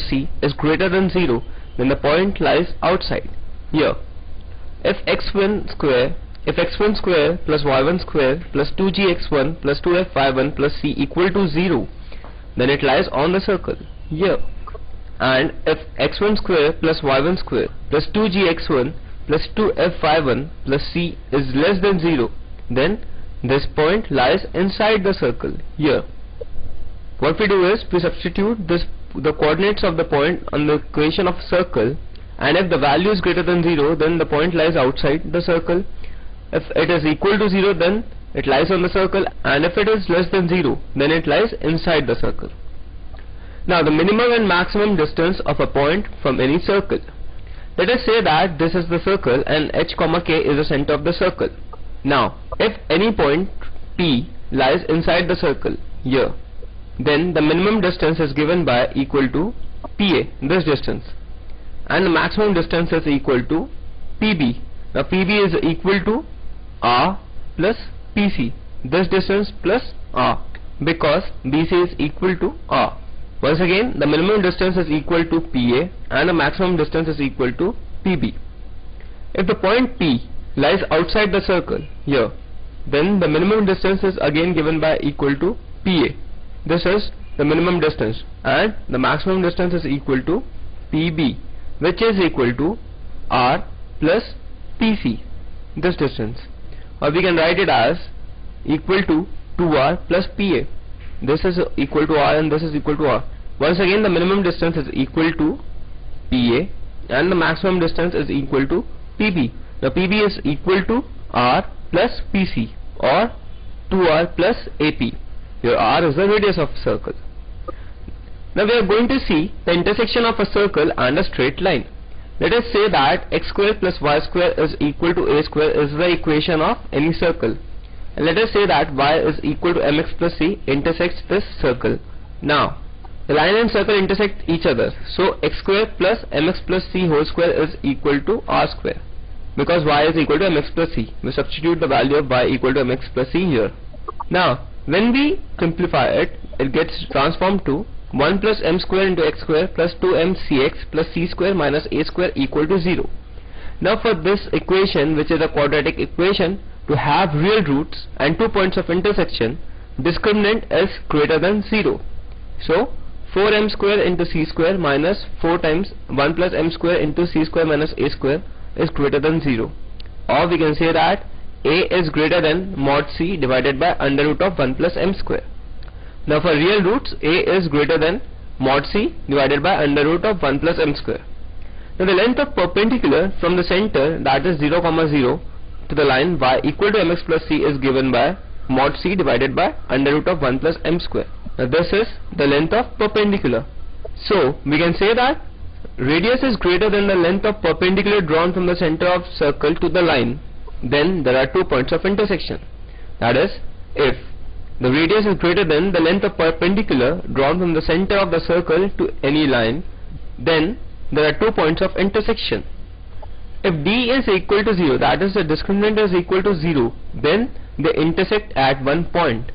C is greater than 0, then the point lies outside. Here, if x1 square plus y1 square plus 2gx1 plus 2fy1 plus c equal to 0, then it lies on the circle. Here, and if x1 square plus y1 square plus 2gx1 plus 2fy1 plus c is less than 0, then this point lies inside the circle. Here, what we do is we substitute the coordinates of the point on the equation of circle, and if the value is greater than 0, then the point lies outside the circle. If it is equal to 0, then it lies on the circle, and if it is less than 0, then it lies inside the circle. Now, the minimum and maximum distance of a point from any circle. Let us say that this is the circle and h, k is the center of the circle. Now, if any point P lies inside the circle here, then the minimum distance is given by equal to PA, this distance, and the maximum distance is equal to PB. Now, PB is equal to R plus PC, this distance plus R, because BC is equal to R. Once again, the minimum distance is equal to PA and the maximum distance is equal to PB. If the point P lies outside the circle here, then the minimum distance is again given by equal to PA. This is the minimum distance, and the maximum distance is equal to PB, which is equal to R plus PC, this distance. Or we can write it as equal to 2R plus PA. This is equal to R and this is equal to R. Once again, the minimum distance is equal to PA and the maximum distance is equal to PB. Now, PB is equal to R plus PC, or 2R plus AP. Here R is the radius of a circle. Now we are going to see the intersection of a circle and a straight line. Let us say that x square plus y square is equal to a square is the equation of any circle. And let us say that y is equal to mx plus c intersects this circle. Now, the line and circle intersect each other. So x square plus mx plus c whole square is equal to r square, because y is equal to mx plus c. We substitute the value of y equal to mx plus c here. Now, when we simplify it, it gets transformed to 1 plus m square into x square plus 2m cx plus c square minus a square equal to 0. Now, for this equation, which is a quadratic equation, to have real roots and 2 points of intersection, discriminant is greater than 0. So, 4m square into c square minus 4 times 1 plus m square into c square minus a square is greater than 0. Or we can say that a is greater than mod c divided by under root of 1 plus m square. Now, for real roots, a is greater than mod c divided by under root of 1 plus m square. Now, the length of perpendicular from the center, that is 0, 0 to the line y equal to mx plus c is given by mod c divided by under root of 1 plus m square. Now, this is the length of perpendicular. So, we can say that radius is greater than the length of perpendicular drawn from the center of circle to the line. Then there are 2 points of intersection. That is, if the radius is greater than the length of perpendicular drawn from the center of the circle to any line, then there are 2 points of intersection. If D is equal to 0, that is, the discriminant is equal to 0, then they intersect at one point,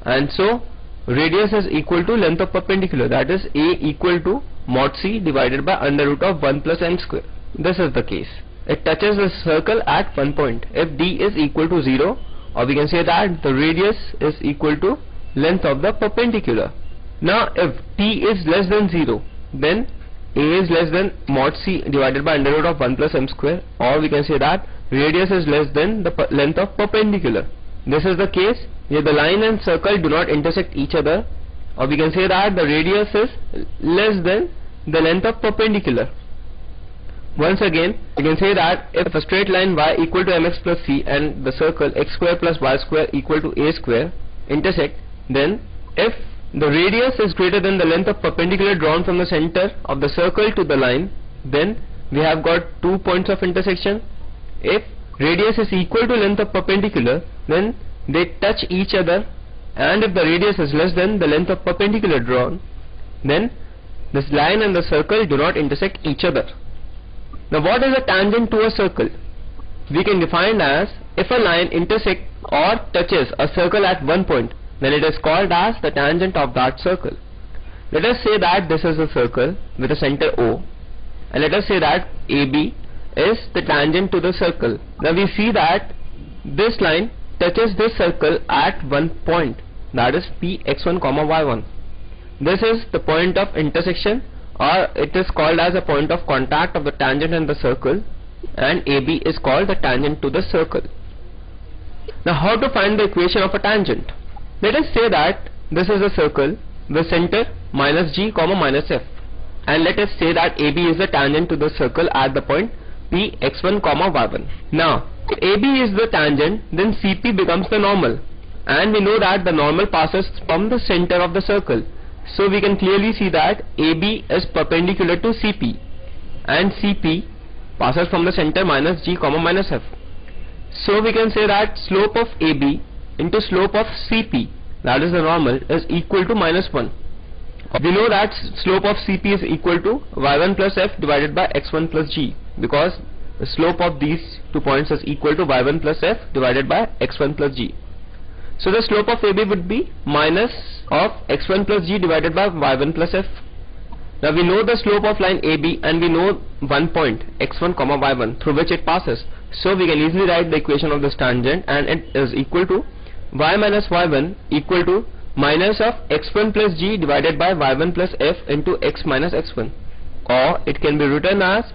and so radius is equal to length of perpendicular, that is, A equal to mod c divided by under root of 1 plus m square. This is the case. It touches the circle at one point. If D is equal to 0, or we can say that the radius is equal to length of the perpendicular. Now, if T is less than 0, then A is less than mod c divided by under root of 1 plus m square, or we can say that radius is less than the length of perpendicular. This is the case where the line and circle do not intersect each other, or we can say that the radius is less than the length of perpendicular. Once again, we can say that if a straight line y equal to mx plus c and the circle x square plus y square equal to a square intersect, then if the radius is greater than the length of perpendicular drawn from the center of the circle to the line, then we have got 2 points of intersection. If radius is equal to length of perpendicular, then they touch each other, and if the radius is less than the length of perpendicular drawn, then this line and the circle do not intersect each other. Now, what is a tangent to a circle? We can define as if a line intersects or touches a circle at one point, then it is called as the tangent of that circle. Let us say that this is a circle with a center O, and let us say that AB is the tangent to the circle. Now we see that this line touches this circle at one point, that is Px1, y1. This is the point of intersection, or it is called as a point of contact of the tangent and the circle, and AB is called the tangent to the circle. Now how to find the equation of a tangent? Let us say that this is a circle with center minus g, minus f, and let us say that AB is the tangent to the circle at the point Px1, y1. Now if AB is the tangent, then CP becomes the normal, and we know that the normal passes from the center of the circle. So we can clearly see that AB is perpendicular to CP, and CP passes from the center minus g, minus f. So we can say that slope of AB into slope of CP, that is the normal, is equal to -1. We know that slope of CP is equal to y1 plus f divided by x1 plus g, because the slope of these 2 points is equal to y1 plus f divided by x1 plus g. So the slope of AB would be minus of x1 plus g divided by y1 plus f. Now we know the slope of line AB, and we know one point x1, y1 through which it passes. So we can easily write the equation of this tangent, and it is equal to y minus y1 equal to minus of x1 plus g divided by y1 plus f into x minus x1, or it can be written as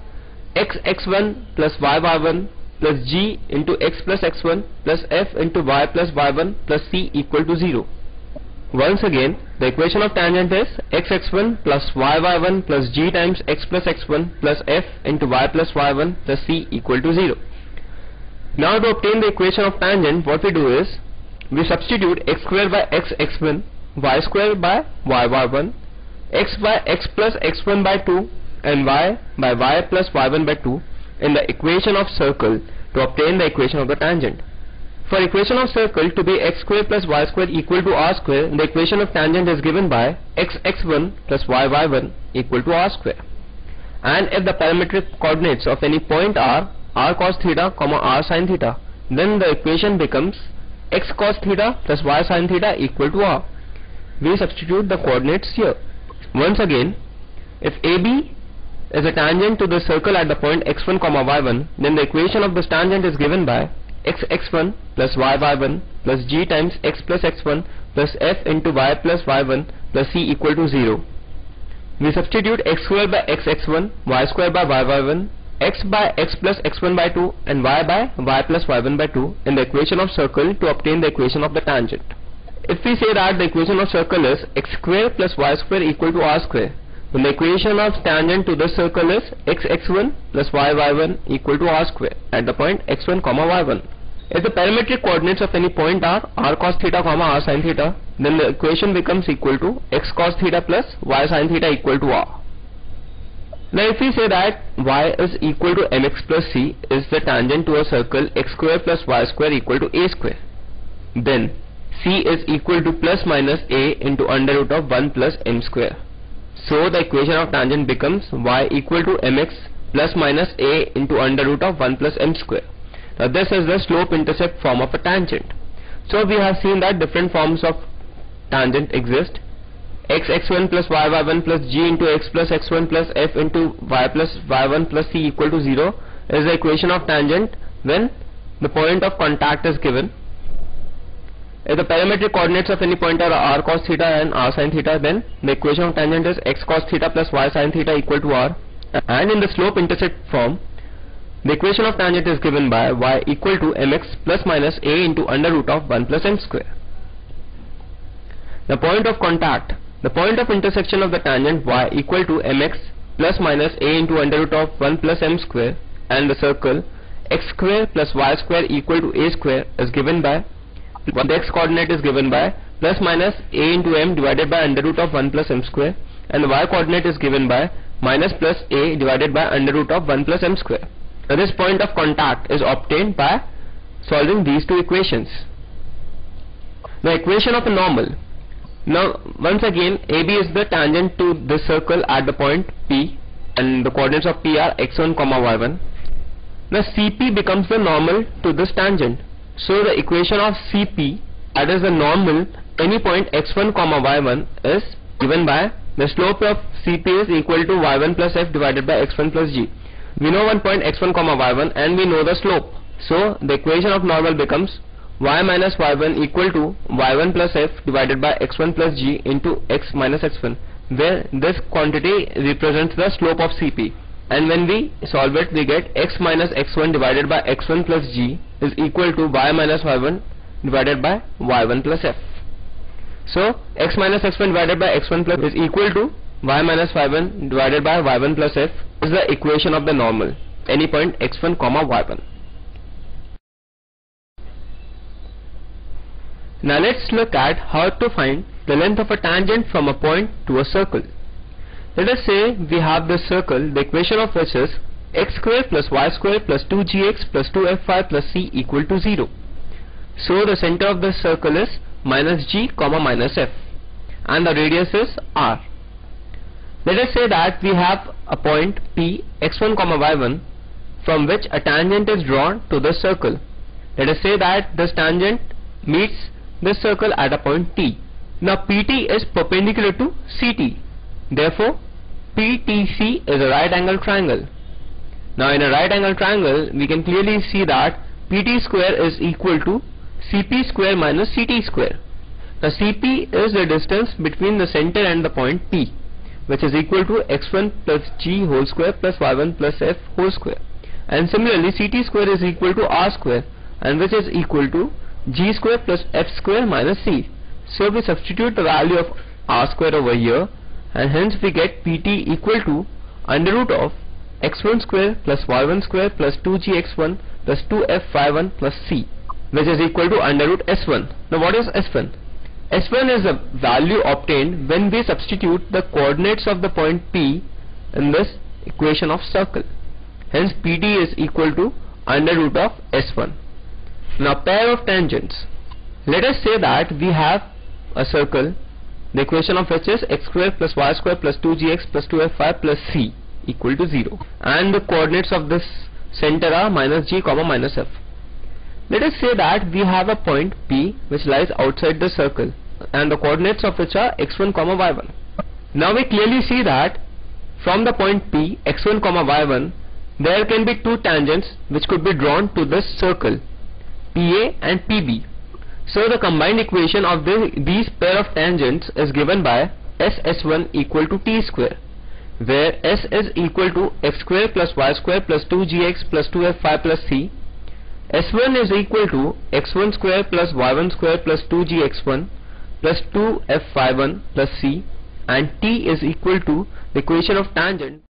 x1 plus y1 plus g into x plus x1 plus f into y plus y1 plus c equal to 0. Once again, the equation of tangent is x1 plus y1 plus g times x plus x1 plus f into y plus y1 plus c equal to 0. Now to obtain the equation of tangent, what we do is we substitute x square by x1, y square by y1, x by x plus x1 by 2, and y by y plus y1 by 2 in the equation of circle to obtain the equation of the tangent. For equation of circle to be x square plus y square equal to r square, the equation of tangent is given by x1 plus y1 equal to r square. And if the parametric coordinates of any point are r cos theta, r sin theta, then the equation becomes x cos theta plus y sin theta equal to r. We substitute the coordinates here. Once again, if AB is a tangent to the circle at the point x1, y1, then the equation of this tangent is given by x1 plus y1 plus g times x plus x1 plus f into y plus y1 plus c equal to 0. We substitute x square by x1, y square by y1, x by x plus x1 by 2, and y by y plus y1 by 2 in the equation of circle to obtain the equation of the tangent. If we say that the equation of circle is x square plus y square equal to r square, then the equation of tangent to this circle is x1 plus y1 equal to r square at the point x1, y1. If the parametric coordinates of any point are r cos theta, r sin theta, then the equation becomes equal to x cos theta plus y sin theta equal to r. Now if we say that y is equal to mx plus c is the tangent to a circle x square plus y square equal to a square, then c is equal to plus minus a into under root of 1 plus m square. So the equation of tangent becomes y equal to mx plus minus a into under root of 1 plus m square. Now this is the slope-intercept form of a tangent. So we have seen that different forms of tangent exist. x1 plus y1 plus g into x plus x1 plus f into y plus y1 plus c equal to 0 is the equation of tangent when the point of contact is given. If the parametric coordinates of any point are r cos theta and r sin theta, then the equation of tangent is x cos theta plus y sin theta equal to r. And in the slope-intercept form, the equation of tangent is given by y equal to mx plus minus a into under root of 1 plus m square. The point of contact, the point of intersection of the tangent y equal to mx plus minus a into under root of 1 plus m square and the circle x square plus y square equal to a square is given by, the x coordinate is given by plus minus a into m divided by under root of 1 plus m square, and the y coordinate is given by minus plus a divided by under root of 1 plus m square. Now this point of contact is obtained by solving these two equations. The equation of a normal. Now once again, AB is the tangent to this circle at the point P, and the coordinates of P are x1, y1. Now CP becomes the normal to this tangent. So the equation of CP, that is the normal any point x1, y1, is given by the slope of CP is equal to y1 plus f divided by x1 plus g. We know one point x1 comma y1 and we know the slope. So the equation of normal becomes y minus y1 equal to y1 plus f divided by x1 plus g into x minus x1, where this quantity represents the slope of CP. And when we solve it, we get x minus x1 divided by x1 plus g is equal to y minus y1 divided by y1 plus f. So x minus x1 divided by x1 plus is equal to y minus y1 divided by y1 plus f is the equation of the normal, any point x1 comma y1. Now let's look at how to find the length of a tangent from a point to a circle. Let us say we have this circle, the equation of which is x square plus y square plus 2gx plus 2fy plus c equal to 0. So the center of the circle is minus g comma minus f and the radius is r. Let us say that we have a point P x1 comma y1 from which a tangent is drawn to the circle. Let us say that this tangent meets this circle at a point T. Now PT is perpendicular to CT. Therefore PTC is a right angle triangle. Now in a right angle triangle we can clearly see that PT square is equal to CP square minus CT square. Now CP is the distance between the center and the point P, which is equal to x1 plus g whole square plus y1 plus f whole square. And similarly CT square is equal to r square, and which is equal to g square plus f square minus c. So we substitute the value of r square over here, and hence we get PT equal to under root of x1 square plus y1 square plus 2gx1 plus 2f y1 plus c, which is equal to under root s1. Now what is s1? S1 is the value obtained when we substitute the coordinates of the point P in this equation of circle. Hence PT is equal to under root of S1. Now pair of tangents. Let us say that we have a circle, the equation of which is x square plus y square plus 2gx plus 2fy plus c equal to 0, and the coordinates of this center are minus g comma minus f. Let us say that we have a point P which lies outside the circle and the coordinates of which are x1 comma y1. Now we clearly see that from the point P x1 comma y1 there can be two tangents which could be drawn to this circle, PA and PB. So the combined equation of these pair of tangents is given by S1 equal to t square, where S is equal to x square plus y square plus 2gx plus 2fy plus c. S1 is equal to x1 square plus y1 square plus 2gx1 plus 2fy1 plus c, and t is equal to the equation of tangent